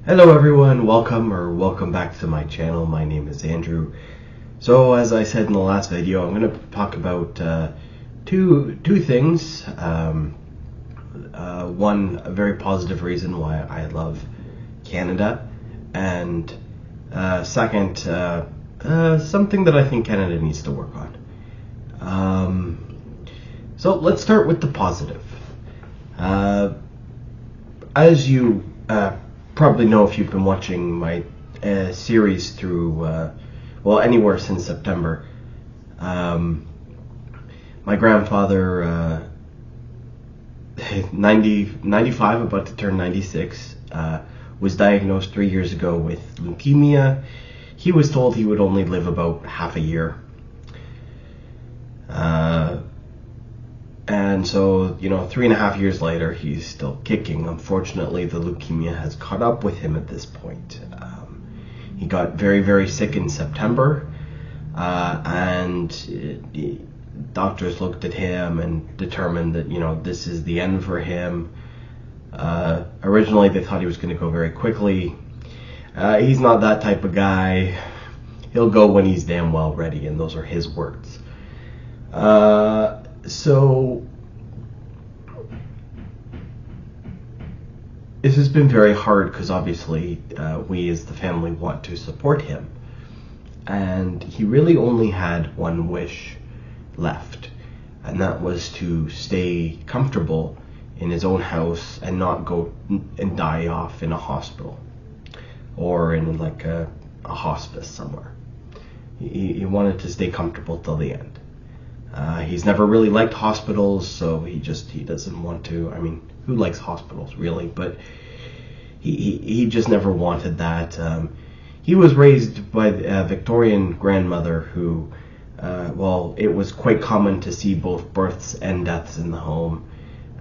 Hello everyone, welcome back to my channel. My name is Andrew. So as I said in the last video, I'm going to talk about two things. One, a very positive reason why I love Canada, and second, something that I think Canada needs to work on. So let's start with the positive. As you probably know if you've been watching my series through, anywhere since September. My grandfather, 95, about to turn 96, was diagnosed 3 years ago with leukemia. He was told he would only live about half a year. And so, 3.5 years later, he's still kicking. Unfortunately, the leukemia has caught up with him at this point. He got very, very sick in September, and doctors looked at him and determined that, this is the end for him. Originally, they thought he was going to go very quickly. He's not that type of guy. He'll go when he's damn well ready, and those are his words. So this has been very hard because obviously we as the family want to support him, and he really only had one wish left, and that was to stay comfortable in his own house and not go and die off in a hospital or in like a hospice somewhere. He wanted to stay comfortable till the end. He's never really liked hospitals, so he doesn't want to. I mean, who likes hospitals really? But he just never wanted that. He was raised by a Victorian grandmother who, it was quite common to see both births and deaths in the home,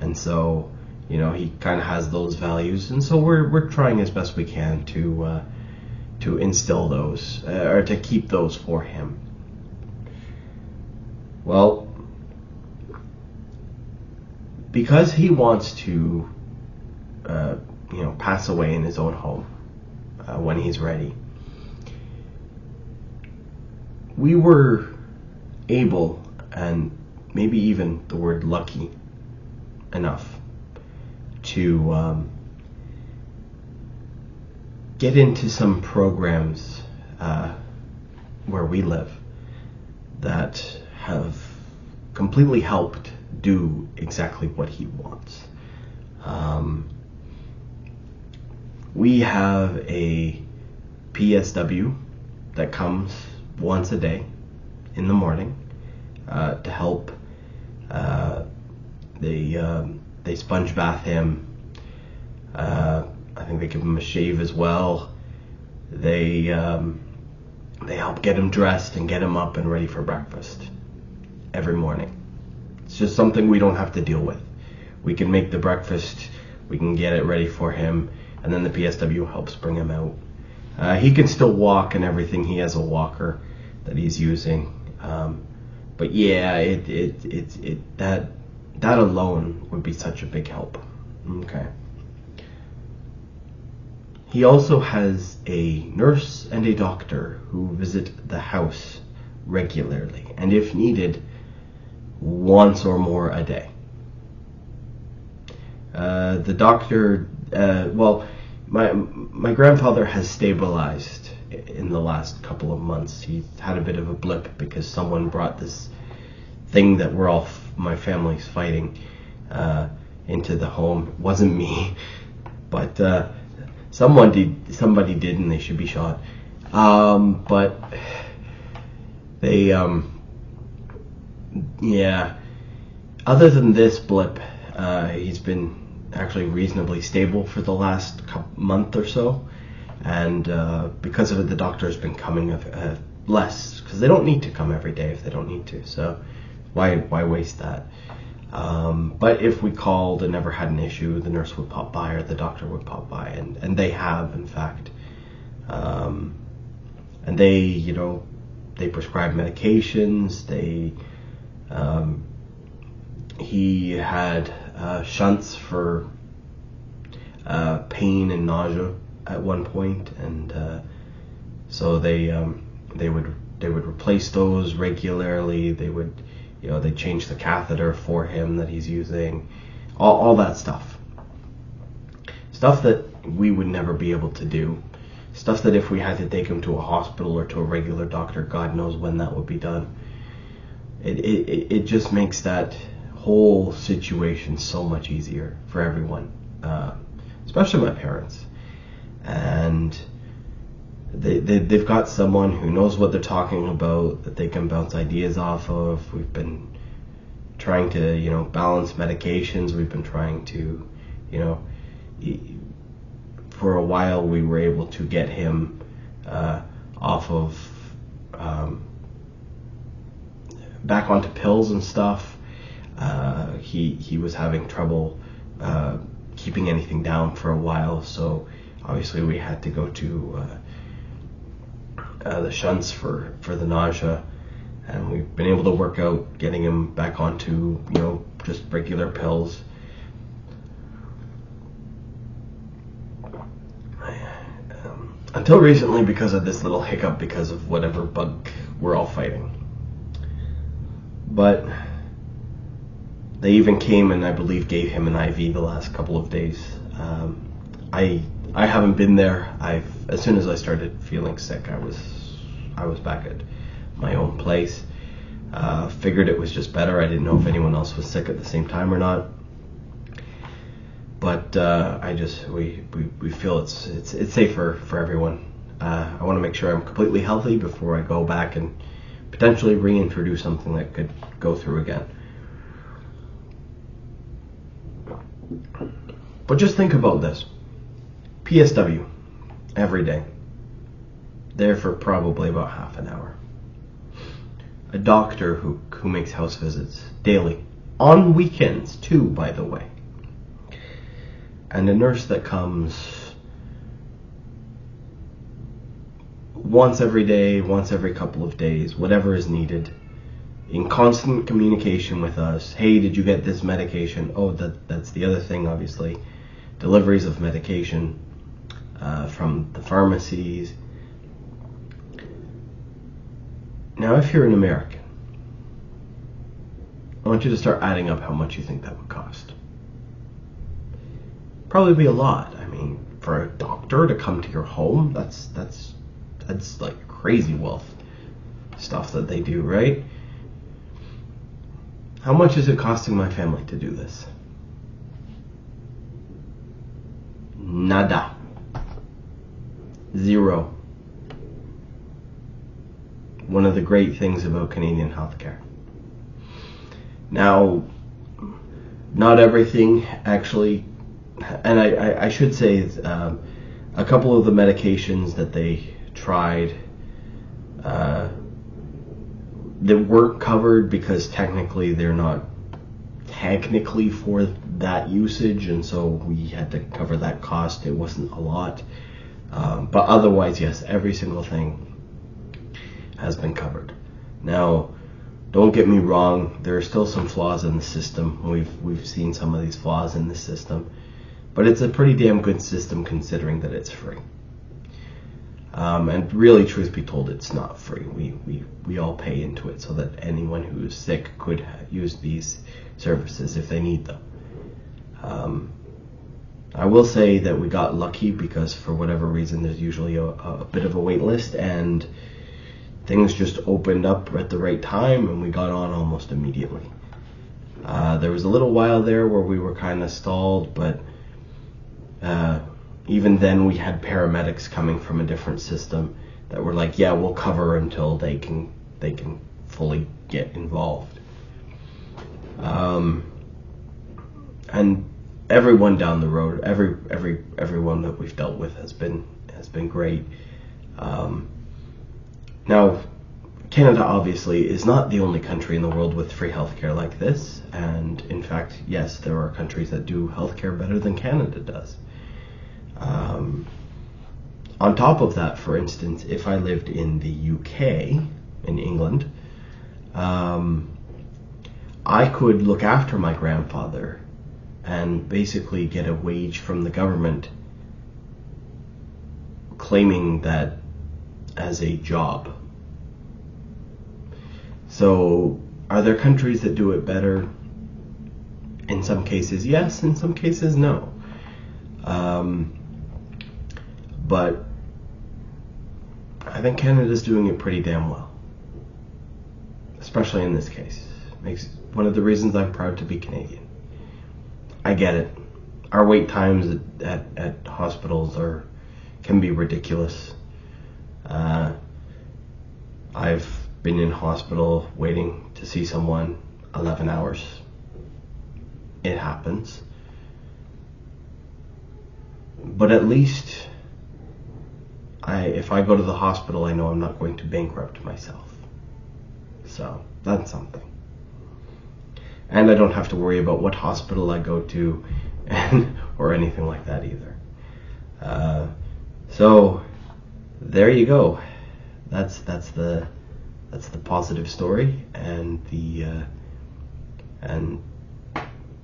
and so he kind of has those values, and so we're trying as best we can to instill those or to keep those for him. Well, because he wants to, pass away in his own home when he's ready, we were able, and maybe even the word lucky enough, to get into some programs where we live that have completely helped do exactly what he wants. We have a PSW that comes once a day in the morning to help. They sponge bath him. I think they give him a shave as well. They help get him dressed and get him up and ready for breakfast every morning. It's just something we don't have to deal with. We can make the breakfast, we can get it ready for him, and then the PSW helps bring him out. He can still walk and everything. He has a walker that he's using. But yeah, that alone would be such a big help. Okay. He also has a nurse and a doctor who visit the house regularly, and if needed, once or more a day. The doctor, my grandfather has stabilized in the last couple of months. He had a bit of a blip because someone brought this thing that my family's fighting into the home. It wasn't me, but somebody did, and they should be shot. But they, other than this blip, he's been actually reasonably stable for the last month or so, and because of it, the doctor has been coming less, because they don't need to come every day if they don't need to, so why waste that? But if we called and never had an issue, the nurse would pop by or the doctor would pop by, and they have, in fact. And they prescribe medications. He had shunts for pain and nausea at one point, and so they would replace those regularly. They would, they change the catheter for him that he's using, all that stuff that we would never be able to do, stuff that if we had to take him to a hospital or to a regular doctor, God knows when that would be done. It just makes that whole situation so much easier for everyone, especially my parents. And they've got someone who knows what they're talking about, that they can bounce ideas off of. We've been trying to, balance medications. We've been trying to, for a while we were able to get him off of back onto pills and stuff. He was having trouble keeping anything down for a while, so obviously we had to go to the shunts for the nausea, and we've been able to work out getting him back onto just regular pills. Until recently, because of this little hiccup, because of whatever bug we're all fighting. But they even came and I believe gave him an IV the last couple of days. I haven't been there. As soon as I started feeling sick, I was back at my own place. Figured it was just better. I didn't know if anyone else was sick at the same time or not. But we feel it's safer for everyone. I want to make sure I'm completely healthy before I go back and potentially reintroduce something that could go through again. But just think about this. PSW, every day. There for probably about half an hour. A doctor who makes house visits daily. On weekends too, by the way. And a nurse that comes once every day, once every couple of days, whatever is needed, in constant communication with us. Hey, did you get this medication? Oh, that's the other thing, obviously. Deliveries of medication from the pharmacies. Now, if you're an American, I want you to start adding up how much you think that would cost. Probably be a lot. I mean, for a doctor to come to your home, that's like crazy wealth stuff that they do, right? How much is it costing my family to do this? Nada. Zero. One of the great things about Canadian healthcare. Now, not everything actually, and I should say a couple of the medications that they tried that weren't covered because technically they're not technically for that usage, and so we had to cover that cost. It wasn't a lot, but otherwise, yes, every single thing has been covered. Now, don't get me wrong, there are still some flaws in the system. We've seen some of these flaws in the system, but it's a pretty damn good system considering that it's free. And really, truth be told, it's not free. We all pay into it so that anyone who is sick could use these services if they need them. I will say that we got lucky because for whatever reason there's usually a bit of a wait list, and things just opened up at the right time and we got on almost immediately. There was a little while there where we were kind of stalled, but even then we had paramedics coming from a different system that were like, yeah, we'll cover until they can fully get involved. And everyone down the road, everyone that we've dealt with has been great. Now, Canada obviously is not the only country in the world with free healthcare like this, and in fact, yes, there are countries that do healthcare better than Canada does. On top of that, for instance, if I lived in the UK, in England, I could look after my grandfather and basically get a wage from the government claiming that as a job. So, are there countries that do it better? In some cases, yes. In some cases, no. But I think Canada's doing it pretty damn well, especially in this case. Makes one of the reasons I'm proud to be Canadian. I get it. Our wait times at hospitals can be ridiculous. I've been in hospital waiting to see someone 11 hours. It happens. But at least if I go to the hospital, I know I'm not going to bankrupt myself. So that's something. And I don't have to worry about what hospital I go to or anything like that either. So there you go. That's the positive story, and and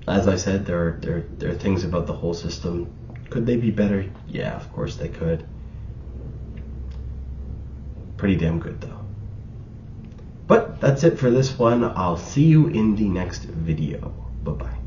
as I said, there are things about the whole system. Could they be better? Yeah, of course they could. Pretty damn good though. But that's it for this one. I'll see you in the next video. Bye-bye.